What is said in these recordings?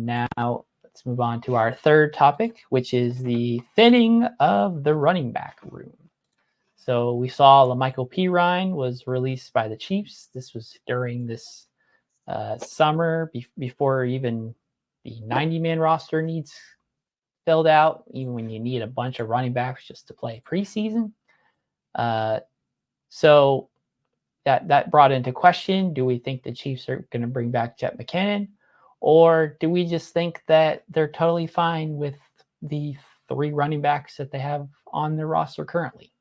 now let's move on to our third topic, which is the thinning of the running back room. So we saw La'Mical Perine was released by the Chiefs. This was during this summer before even the 90-man roster needs filled out, even when you need a bunch of running backs just to play preseason. So that brought into question, do we think the Chiefs are going to bring back McKinnon? Or do we just think that they're totally fine with the 3 running backs that they have on their roster currently?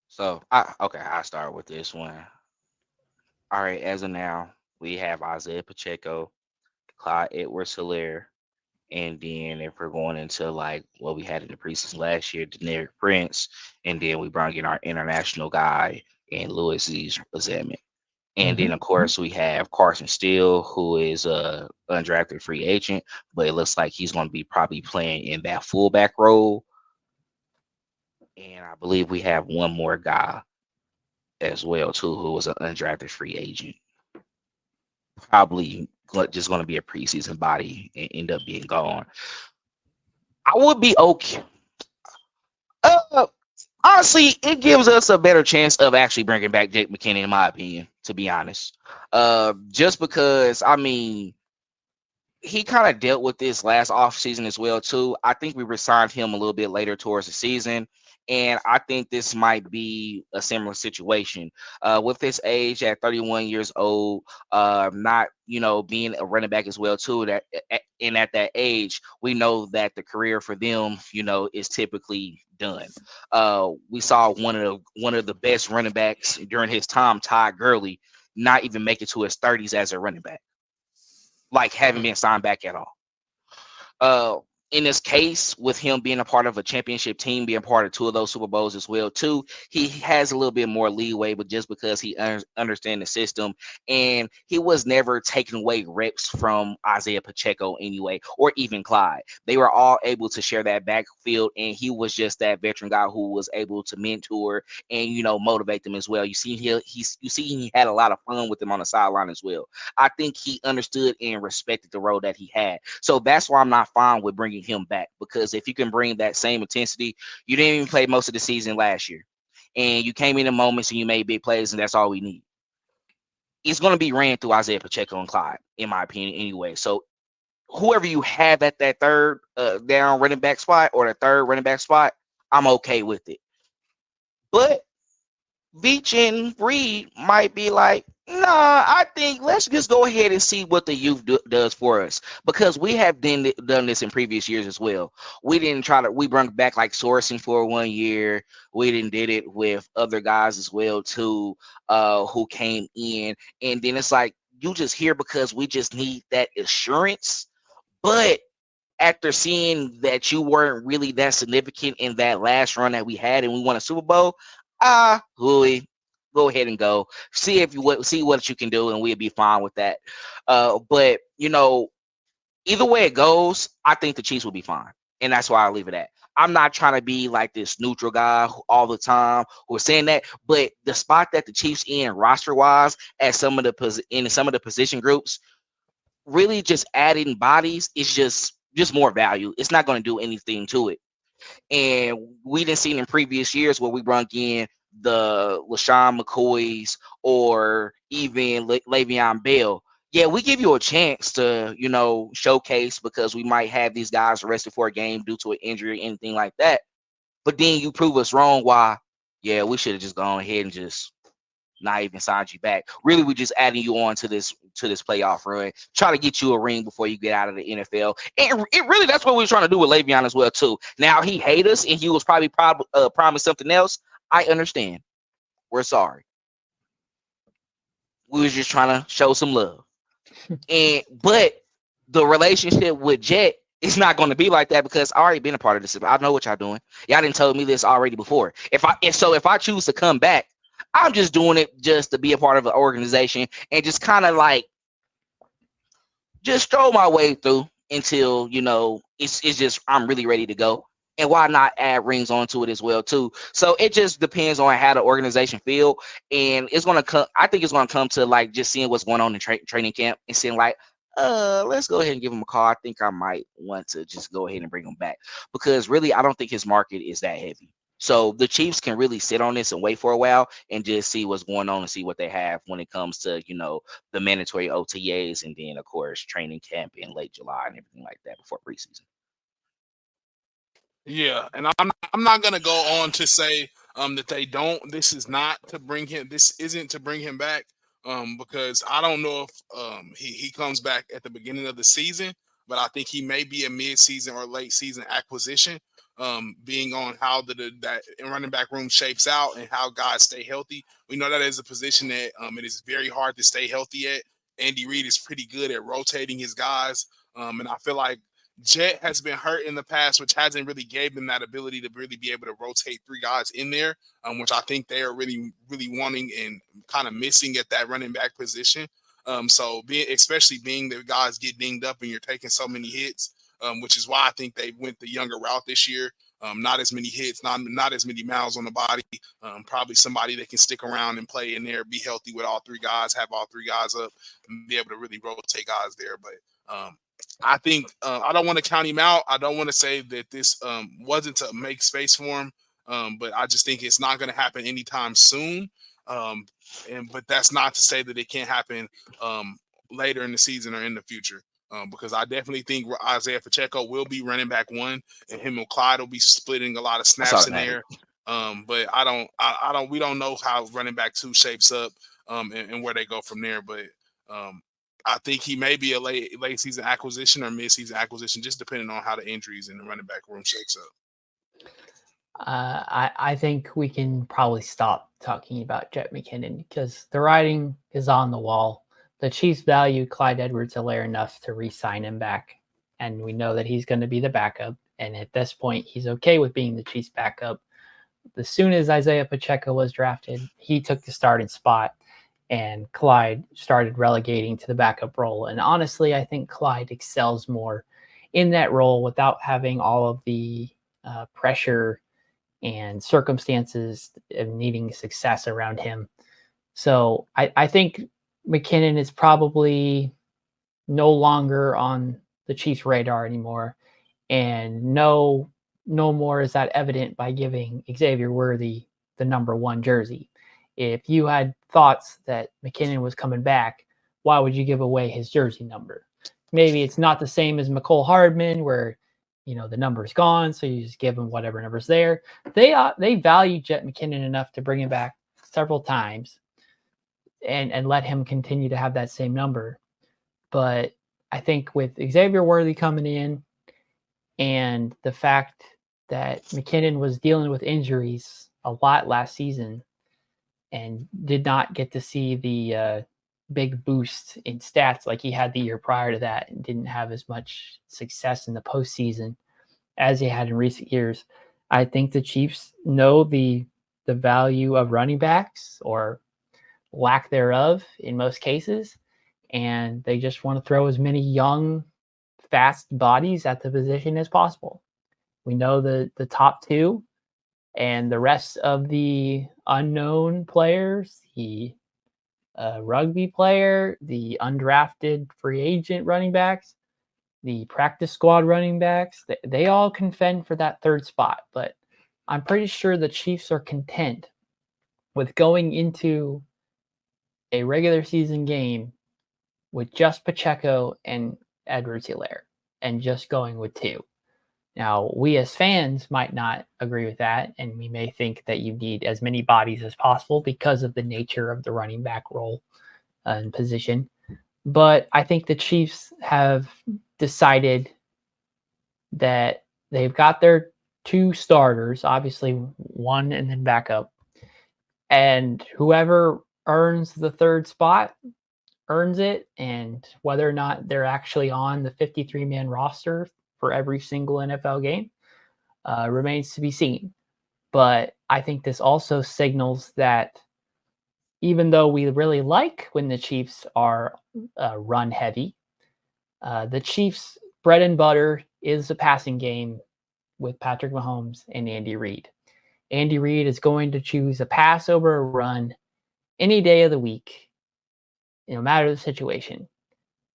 So, I'll start with this one. All right, as of now, we have Isaiah Pacheco, Clyde Edwards-Helaire, and then if we're going into like what we had in the preseason last year, Deneric Prince, and then we brought in our international guy and Louis Zeman. And then, of course, we have Carson Steele, who is a undrafted free agent, but it looks like he's going to be probably playing in that fullback role. And I believe we have one more guy as well, too, who was an undrafted free agent. Probably just going to be a preseason body and end up being gone. I would be okay. Honestly, it gives us a better chance of actually bringing back Jake McKinnon, in my opinion, to be honest. Just because, I mean, he kind of dealt with this last offseason as well, too. I think we resigned him a little bit later towards the season, and I think this might be a similar situation. With his age at 31 years old, not, being a running back as well, too, and at that age, we know that the career for them, is typically done. We saw one of the best running backs during his time, Todd Gurley, not even make it to his 30s as a running back, like haven't been signed back at all. In this case, with him being a part of a championship team, being part of 2 of those Super Bowls as well, too, he has a little bit more leeway, but just because he understands the system, and he was never taking away reps from Isaiah Pacheco anyway, or even Clyde. They were all able to share that backfield, and he was just that veteran guy who was able to mentor and, motivate them as well. You see, he had a lot of fun with them on the sideline as well. I think he understood and respected the role that he had. So that's why I'm not fine with bringing him back, because if you can bring that same intensity, you didn't even play most of the season last year, and you came in moments and you made big plays, and that's all we need. It's going to be ran through Isaiah Pacheco and Clyde, in my opinion, anyway. So whoever you have at that third down running back spot or the third running back spot, I'm okay with it. But Veach and Reed might be like, nah, I think let's just go ahead and see what the youth does for us, because we have done this in previous years as well. We brought back like Sorensen for 1 year. We did it with other guys as well too, who came in, and then it's like you just here because we just need that assurance. But after seeing that you weren't really that significant in that last run that we had and we won a Super Bowl, Louis, go ahead and go. See what you can do, and we'll be fine with that. But either way it goes, I think the Chiefs will be fine, and that's why I leave it at. I'm not trying to be like this neutral guy all the time who's saying that, but the spot that the Chiefs in roster wise at some of the position groups, really just adding bodies is just more value. It's not going to do anything to it. And we didn't see in previous years where we brought in the LaShawn McCoys or even Le'Veon Bell. Yeah, we give you a chance to, showcase, because we might have these guys arrested for a game due to an injury or anything like that. But then you prove us wrong. Why? Yeah, we should have just gone ahead and just not even signed you back. Really, we're just adding you on to this playoff run, try to get you a ring before you get out of the NFL. And really, that's what we were trying to do with Le'Veon as well too. Now he hate us, and he was probably promised something else. I understand. We're sorry. We was just trying to show some love. But the relationship with Jet is not going to be like that, because I already been a part of this. I know what y'all doing. Y'all didn't tell me this already before. If I choose to come back, I'm just doing it just to be a part of an organization and just kind of like just stroll my way through until it's just I'm really ready to go. And why not add rings onto it as well too? So it just depends on how the organization feel, and it's gonna come. I think it's gonna come to like just seeing what's going on in training camp and seeing like, let's go ahead and give him a call. I think I might want to just go ahead and bring him back because really I don't think his market is that heavy. So the Chiefs can really sit on this and wait for a while and just see what's going on and see what they have when it comes to the mandatory OTAs and then of course training camp in late July and everything like that before preseason. Yeah, and I'm not gonna go on to say that they don't. This is not to bring him. This isn't to bring him back because I don't know if he comes back at the beginning of the season, but I think he may be a mid-season or late season acquisition. Being on how that running back room shapes out and how guys stay healthy. We know that is a position that it is very hard to stay healthy at. Andy Reid is pretty good at rotating his guys, and I feel like Jet has been hurt in the past, which hasn't really gave them that ability to really be able to rotate three guys in there, which I think they are really, really wanting and kind of missing at that running back position. So especially being that guys get dinged up and you're taking so many hits, which is why I think they went the younger route this year. Not as many hits, not as many miles on the body. Probably somebody that can stick around and play in there, be healthy with all three guys, have all three guys up, and be able to really rotate guys there. But I think I don't want to count him out. I don't want to say that this wasn't to make space for him, but I just think it's not going to happen anytime soon. But that's not to say that it can't happen later in the season or in the future. Because I definitely think Isaiah Pacheco will be running back one, and him and Clyde will be splitting a lot of snaps in there. But we don't know how running back two shapes up and where they go from there. But I think he may be a late season acquisition or mid season acquisition, just depending on how the injuries in the running back room shakes up. I think we can probably stop talking about Jet McKinnon because the writing is on the wall. The Chiefs value Clyde Edwards-Helaire enough to re-sign him back, and we know that he's going to be the backup. And at this point, he's okay with being the Chiefs' backup. As soon as Isaiah Pacheco was drafted, he took the starting spot, and Clyde started relegating to the backup role. And honestly, I think Clyde excels more in that role without having all of the pressure and circumstances of needing success around him. So I think McKinnon is probably no longer on the Chiefs' radar anymore. And no more is that evident by giving Xavier Worthy the number 1 jersey. If you had thoughts that McKinnon was coming back, why would you give away his jersey number? Maybe it's not the same as McCole Hardman where, the number's gone, so you just give him whatever number's there. They value Jet McKinnon enough to bring him back several times and let him continue to have that same number. But I think with Xavier Worthy coming in and the fact that McKinnon was dealing with injuries a lot last season and did not get to see the big boost in stats like he had the year prior to that and didn't have as much success in the postseason as he had in recent years, I think the Chiefs know the value of running backs or lack thereof in most cases, and they just want to throw as many young, fast bodies at the position as possible. We know the top two and the rest of the unknown players, the rugby player, the undrafted free agent running backs, the practice squad running backs, they all can fend for that third spot. But I'm pretty sure the Chiefs are content with going into a regular season game with just Pacheco and Edwards-Helaire and just going with 2. Now, we as fans might not agree with that, and we may think that you need as many bodies as possible because of the nature of the running back role and position. But I think the Chiefs have decided that they've got their 2 starters, obviously 1 and then backup, and whoever earns the third spot earns it, and whether or not they're actually on the 53-man roster for every single NFL game remains to be seen. But I think this also signals that even though we really like when the Chiefs are run heavy, the Chiefs' bread and butter is the passing game, with Patrick Mahomes and Andy Reid. Andy Reid is going to choose a pass over a run any day of the week, no matter the situation.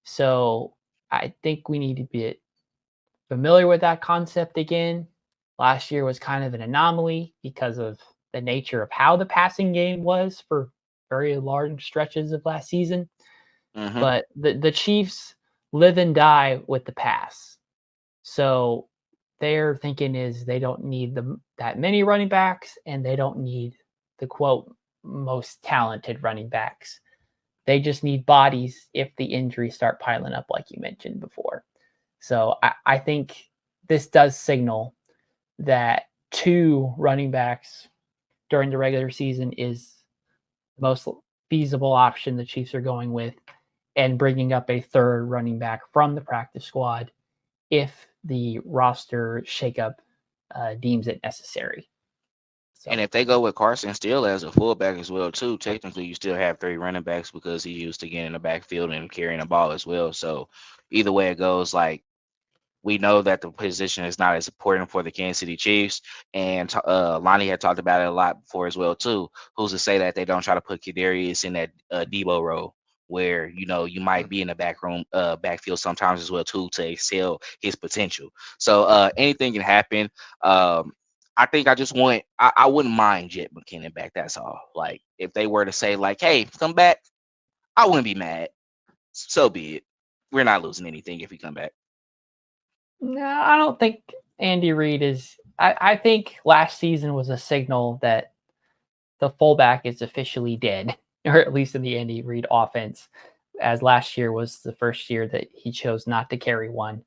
So I think we need to be familiar with that concept again. Last year was kind of an anomaly because of the nature of how the passing game was for very large stretches of last season. Mm-hmm. But the Chiefs live and die with the pass. So their thinking is they don't need that many running backs, and they don't need the, quote, most talented running backs. They just need bodies if the injuries start piling up, like you mentioned before. So I think this does signal that 2 running backs during the regular season is the most feasible option the Chiefs are going with, and bringing up a 3rd running back from the practice squad if the roster shakeup deems it necessary. So. And if they go with Carson Steele as a fullback as well, too, technically you still have 3 running backs because he used to get in the backfield and carrying the ball as well. So either way it goes, like, we know that the position is not as important for the Kansas City Chiefs, and Lonnie had talked about it a lot before as well too. Who's to say that they don't try to put Kadarius in that Debo role, where you might be in the backfield sometimes as well too, to excel his potential. So anything can happen. I think I wouldn't mind Jet McKinnon back. That's all. Like, if they were to say like, hey, come back, I wouldn't be mad. So be it. We're not losing anything if he come back. No, I don't think Andy Reid is. I think last season was a signal that the fullback is officially dead, or at least in the Andy Reid offense, as last year was the first year that he chose not to carry one.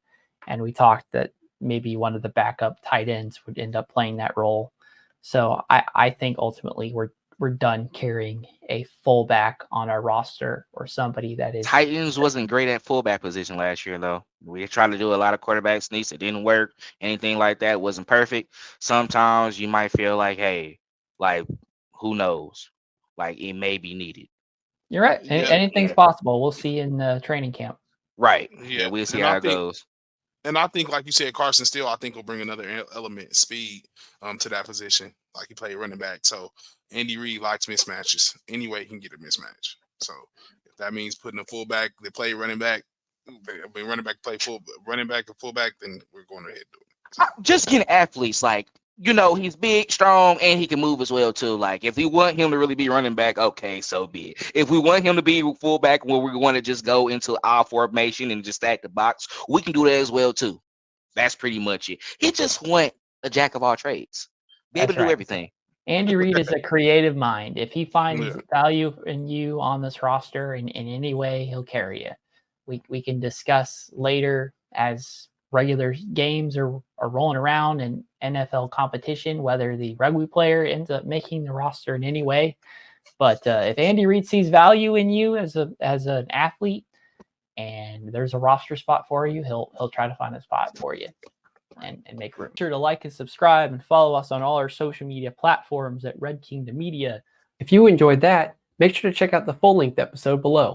And we talked that maybe one of the backup tight ends would end up playing that role. So I think ultimately we're done carrying a fullback on our roster, or somebody that is. Titans wasn't great at fullback position last year, though. We tried to do a lot of quarterback sneaks. It didn't work. Anything like that wasn't perfect. Sometimes you might feel like, hey, like, who knows? Like, it may be needed. You're right. Anything's possible. We'll see in training camp. Right. Yeah, we'll see how it goes. And I think, like you said, Carson Steele, I think will bring another element, speed, to that position. Like, he played running back. So Andy Reid likes mismatches. Any way he can get a mismatch. So if that means putting a fullback that play running back, running back play running back and fullback, then we're going ahead and do it. So. Just getting athletes, like, he's big, strong, and he can move as well too. Like, if we want him to really be running back, okay, so be it. If we want him to be fullback, where we want to just go into our formation and just stack the box, we can do that as well too. That's pretty much it. He just want a jack of all trades, be able to do everything. Andy Reid is a creative mind. If he finds value in you on this roster in any way, he'll carry you. We can discuss later as regular games are rolling around in NFL competition whether the rugby player ends up making the roster in any way. But if Andy Reid sees value in you as an athlete, and there's a roster spot for you, he'll try to find a spot for you and make room. Be sure to like and subscribe and follow us on all our social media platforms at Red Kingdom Media. If you enjoyed that, make sure to check out the full-length episode below.